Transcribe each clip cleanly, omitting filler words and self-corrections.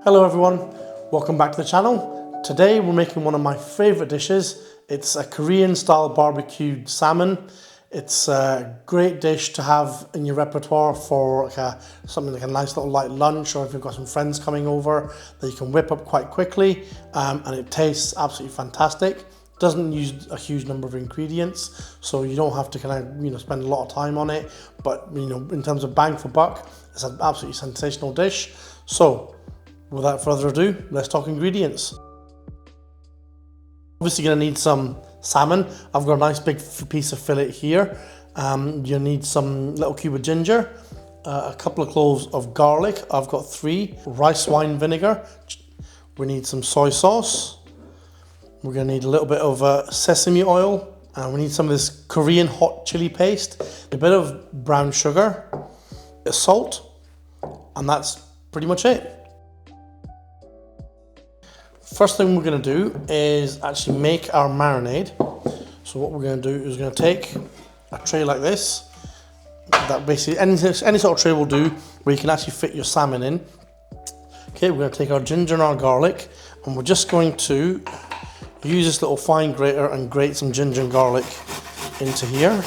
Hello everyone, welcome back to the channel. Today we're making one of my favourite dishes. It's a Korean style barbecued salmon. It's a great dish to have in your repertoire for something like a nice little light lunch, or if you've got some friends coming over that you can whip up quite quickly, and it tastes absolutely fantastic. Doesn't use a huge number of ingredients, so you don't have to spend a lot of time on it, but in terms of bang for buck, it's an absolutely sensational dish. So without further ado, let's talk ingredients. Obviously you're going to need some salmon. I've got a nice big piece of fillet here. You need some little cube of ginger, a couple of cloves of garlic. I've got 3 rice wine vinegar. We need some soy sauce. We're going to need a little bit of sesame oil, and we need some of this Korean hot chili paste, a bit of brown sugar, a bit of salt, and that's pretty much it. First thing we're going to do is actually make our marinade. So what we're going to do is we're going to take a tray like this. That basically any sort of tray will do, where you can actually fit your salmon in. Okay, we're going to take our ginger and our garlic, and we're just going to use this little fine grater and grate some ginger and garlic into here.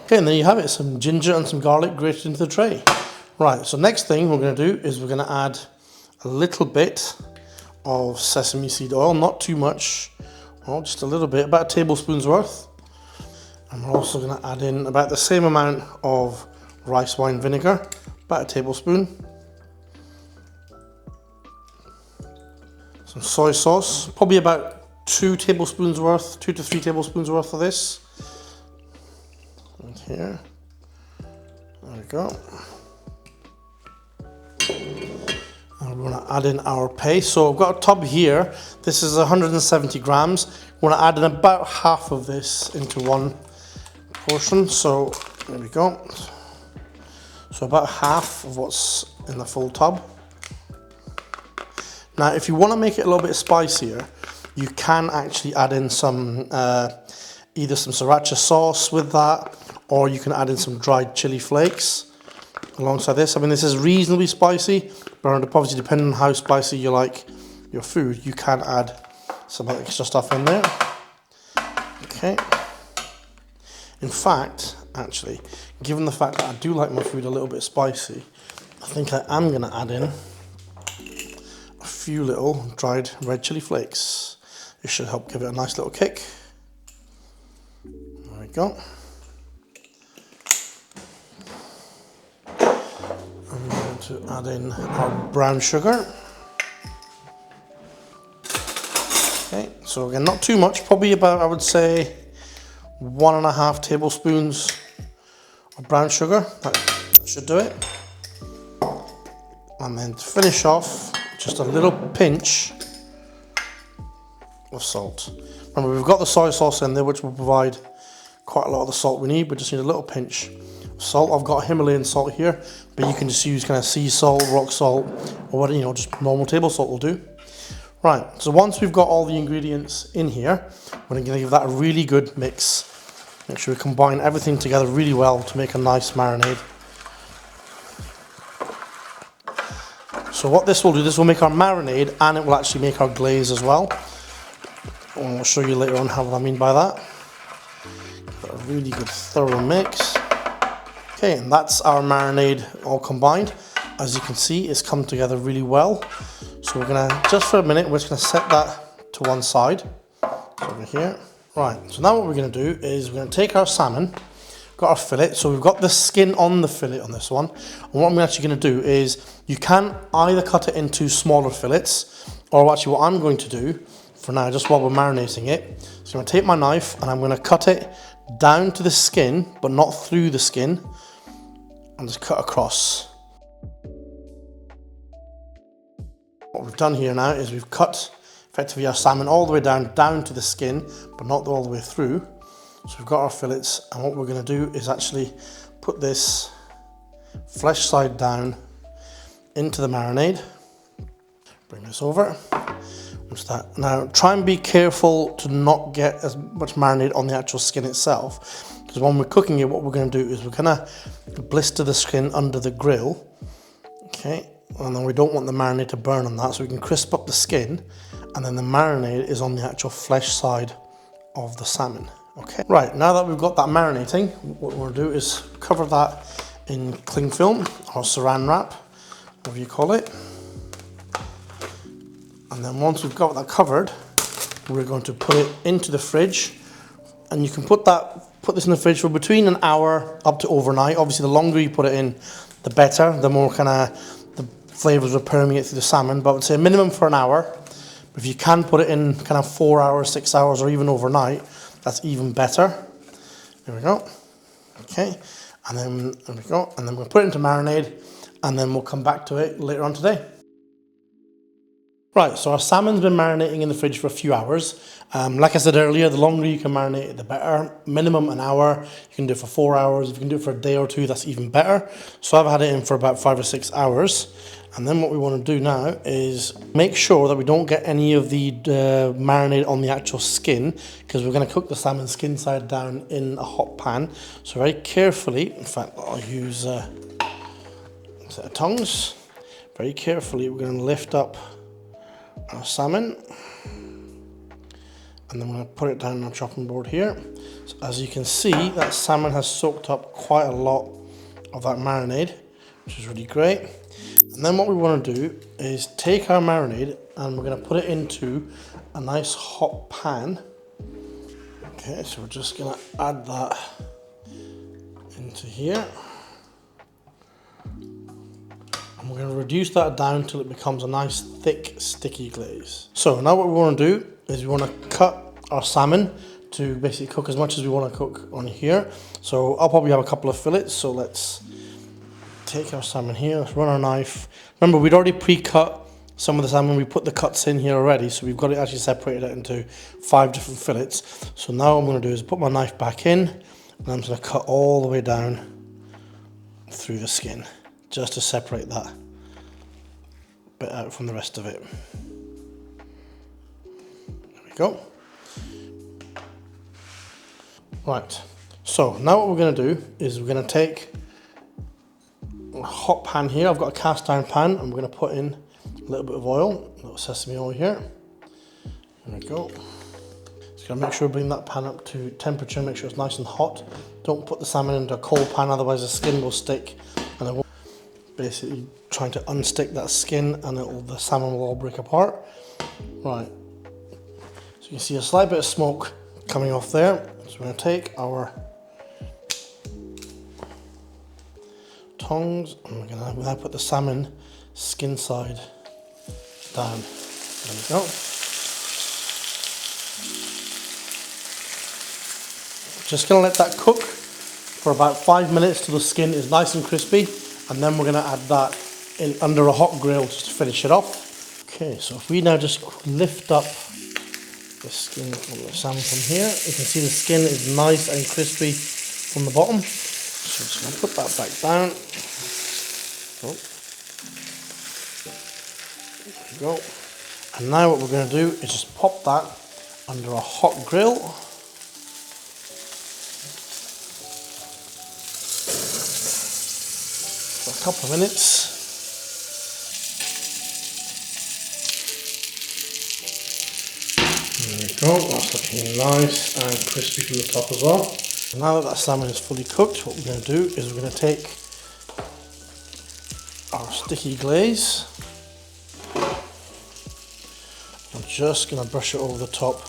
Okay, and there you have it, some ginger and some garlic grated into the tray. Right, so next thing we're going to do is we're going to add a little bit of sesame seed oil, not too much, well, just a little bit, about a tablespoon's worth. And we're also going to add in about the same amount of rice wine vinegar, about a tablespoon. Some soy sauce, probably about 2 tablespoons worth, 2 to 3 tablespoons worth of this. And here, there we go. And we're going to add in our paste. So I've got a tub here. This is 170 grams. We're going to add in about half of this into one portion. So there we go. So about half of what's in the full tub. Now, if you want to make it a little bit spicier, you can actually add in some either some sriracha sauce with that, or you can add in some dried chili flakes alongside this. I mean, this is reasonably spicy, but obviously depending on how spicy you like your food, you can add some extra stuff in there. Okay. In fact, actually, given the fact that I do like my food a little bit spicy, I think I am going to add in a few little dried red chili flakes. It should help give it a nice little kick. There we go. I'm going to add in our brown sugar. Okay, so again, not too much, probably about, I would say, 1.5 tablespoons of brown sugar. That should do it. And then to finish off, just a little pinch of salt. Remember, we've got the soy sauce in there, which will provide quite a lot of the salt we need. We just need a little pinch of salt. I've got Himalayan salt here, but you can just use kind of sea salt, rock salt, or what, just normal table salt will do. Right, so once we've got all the ingredients in here, we're going to give that a really good mix. Make sure we combine everything together really well to make a nice marinade. So what this will do, this will make our marinade, and it will actually make our glaze as well. And I'll show you later on what I mean by that. Got a really good thorough mix. Okay, and that's our marinade all combined. As you can see, it's come together really well. So we're gonna, just for a minute, we're just gonna set that to one side, over here. Right, so now what we're gonna do is we're gonna take our salmon, got our fillet, so we've got the skin on the fillet on this one. And what I'm actually gonna do is, you can either cut it into smaller fillets, or actually what I'm going to do, for now, just while we're marinating it, so I'm gonna take my knife and I'm gonna cut it down to the skin, but not through the skin, and just cut across. What we've done here now is we've cut effectively our salmon all the way down to the skin, but not all the way through. So we've got our fillets, and what we're going to do is actually put this flesh side down into the marinade. Bring this over. Now try and be careful to not get as much marinade on the actual skin itself, because when we're cooking it, what we're going to do is we're going to blister the skin under the grill, okay, and then we don't want the marinade to burn on that, so we can crisp up the skin, and then the marinade is on the actual flesh side of the salmon. Okay, right, now that we've got that marinating, what we're going to do is cover that in cling film or saran wrap, whatever you call it. And then once we've got that covered, we're going to put it into the fridge, and you can put this in the fridge for between an hour up to overnight. Obviously, the longer you put it in, the better, the more kind of the flavors will permeate through the salmon, but I would say a minimum for an hour. But if you can put it in kind of 4 hours, 6 hours, or even overnight, that's even better. There we go. Okay, and then there we go, and then we'll put it into marinade, and then we'll come back to it later on today. Right, so our salmon's been marinating in the fridge for a few hours. Like I said earlier, the longer you can marinate it, the better. Minimum an hour. You can do it for 4 hours. If you can do it for a day or two, that's even better. So I've had it in for about 5 or 6 hours. And then what we want to do now is make sure that we don't get any of the marinade on the actual skin, because we're going to cook the salmon skin side down in a hot pan. So very carefully, in fact, I'll use a set of tongs. Very carefully, we're going to lift up our salmon, and then we're going to put it down on our chopping board here. So as you can see, that salmon has soaked up quite a lot of that marinade, which is really great. And then what we want to do is take our marinade and we're going to put it into a nice hot pan. Okay, so we're just going to add that into here. And we're going to reduce that down until it becomes a nice thick sticky glaze. So now what we want to do is we want to cut our salmon to basically cook as much as we want to cook on here. So I'll probably have a couple of fillets, so let's take our salmon here, let's run our knife. Remember, we'd already pre-cut some of the salmon, we put the cuts in here already, so we've got it actually separated out into 5 different fillets. So now what I'm going to do is put my knife back in, and I'm just going to cut all the way down through the skin, just to separate that bit out from the rest of it. There we go. Right, so now what we're going to do is we're going to take a hot pan here. I've got a cast iron pan, and we're going to put in a little bit of oil, a little sesame oil here. There we go. Just going to make sure we bring that pan up to temperature, make sure it's nice and hot. Don't put the salmon into a cold pan, otherwise the skin will stick, and it will basically trying to unstick that skin, and the salmon will all break apart. Right, so you can see a slight bit of smoke coming off there. So we're going to take our tongs, and we're going to now put the salmon skin side down. There we go. Just going to let that cook for about 5 minutes till the skin is nice and crispy, and then we're going to add that in under a hot grill just to finish it off. Okay, so if we now just lift up the skin from the salmon from here, you can see the skin is nice and crispy from the bottom. So I'm just going to put that back down. Oh. There we go. And now what we're going to do is just pop that under a hot grill. For a couple of minutes. There we go, that's looking nice and crispy from the top as well. Now that salmon is fully cooked, what we're going to do is we're going to take our sticky glaze. I'm just going to brush it over the top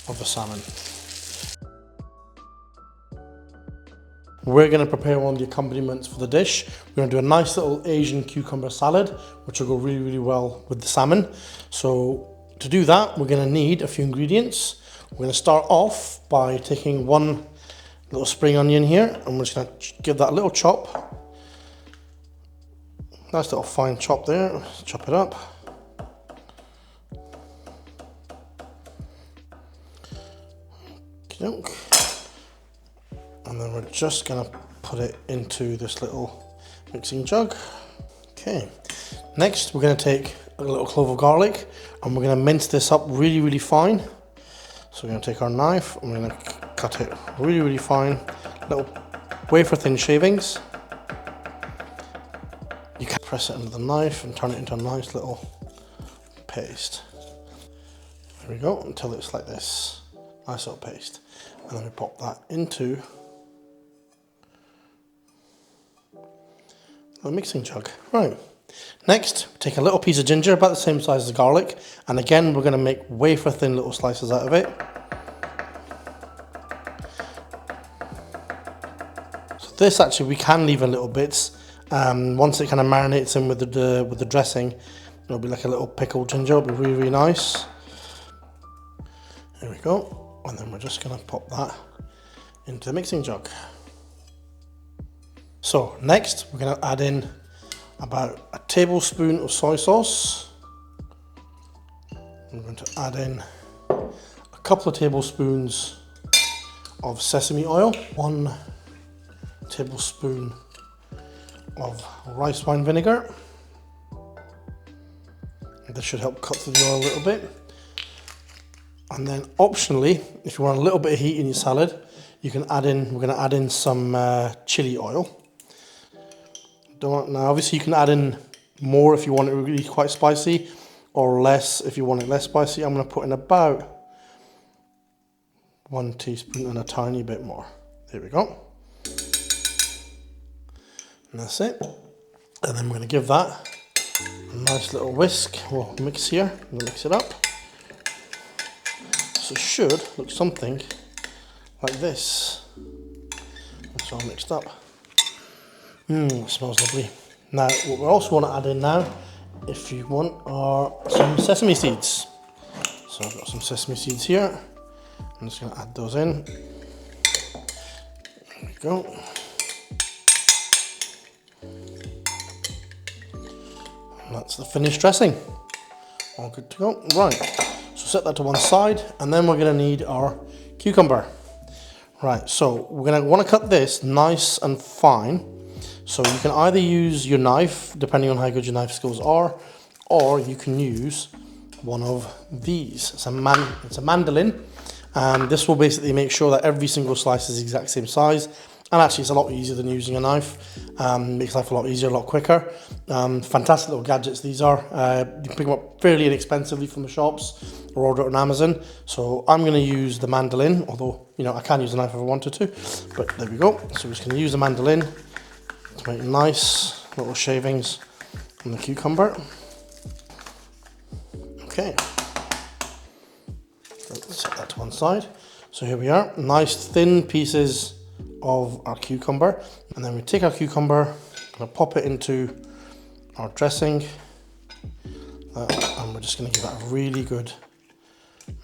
of the salmon. We're going to prepare one of the accompaniments for the dish. We're going to do a nice little Asian cucumber salad, which will go really, really well with the salmon. So to do that, we're going to need a few ingredients. We're going to start off by taking one little spring onion here, and we're just going to give that a little chop. Nice little fine chop there. Let's chop it up. Okey-doke. And then we're just going to put it into this little mixing jug. Okay. Next, we're going to take a little clove of garlic, and we're going to mince this up really, really fine. So we're going to take our knife, and we're going to cut it really, really fine, little wafer thin shavings. You can press it under the knife and turn it into a nice little paste. There we go, until it's like this, nice little paste. And then we pop that into the mixing jug. Right, next take a little piece of ginger about the same size as garlic, and again we're going to make wafer thin little slices out of it. So this actually we can leave in little bits. Once it kind of marinates in with the dressing, it'll be like a little pickled ginger. It'll be really, really nice. There we go, and then we're just going to pop that into the mixing jug. So next we're going to add in about a tablespoon of soy sauce. I'm going to add in a couple of tablespoons of sesame oil, 1 tablespoon of rice wine vinegar. This should help cut through the oil a little bit. And then optionally, if you want a little bit of heat in your salad, you can add in, we're going to add in some chili oil. Now obviously you can add in more if you want it really quite spicy, or less if you want it less spicy. I'm going to put in about 1 teaspoon and a tiny bit more. There we go. And that's it. And then we're going to give that a nice little whisk. We'll mix here, we'll mix it up. So it should look something like this. It's all mixed up. It smells lovely. Now, what we also want to add in now, if you want, are some sesame seeds. So I've got some sesame seeds here. I'm just going to add those in. There we go. And that's the finished dressing. All good to go. Right, so set that to one side, and then we're going to need our cucumber. Right, so we're going to want to cut this nice and fine. So you can either use your knife, depending on how good your knife skills are, or you can use one of these. It's a mandolin, and this will basically make sure that every single slice is the exact same size. And actually it's a lot easier than using a knife. Makes life a lot easier, a lot quicker. Fantastic little gadgets these are. You can pick them up fairly inexpensively from the shops or order it on Amazon. So I'm going to use the mandolin, although you know I can use a knife if I wanted to. But there we go. So we're just going to use the mandolin to make nice little shavings on the cucumber. Okay. Let's set that to one side. So here we are, nice thin pieces of our cucumber, and then we take our cucumber and pop it into our dressing, and we're just going to give that a really good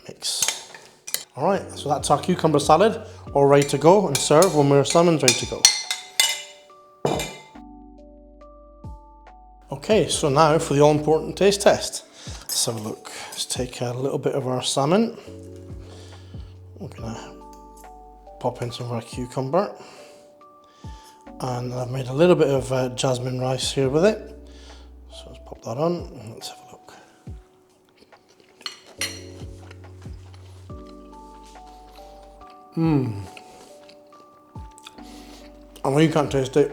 mix. Alright, so that's our cucumber salad all ready to go and serve when our salmon's ready to go. Okay, so now for the all important taste test. Let's have a look. Let's take a little bit of our salmon. We're going to pop in some of our cucumber, and I've made a little bit of jasmine rice here with it, so let's pop that on and let's have a look. I know you can't taste it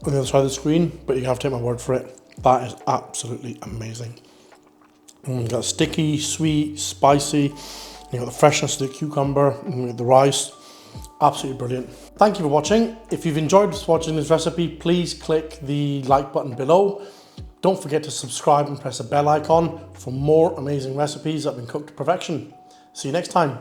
on the other side of the screen, but you have to take my word for it. That is absolutely amazing. You've got sticky, sweet, spicy, you've got the freshness of the cucumber, and you've got the rice. Absolutely brilliant. Thank you for watching. If you've enjoyed watching this recipe, please click the like button below. Don't forget to subscribe and press the bell icon for more amazing recipes that have been cooked to perfection. See you next time.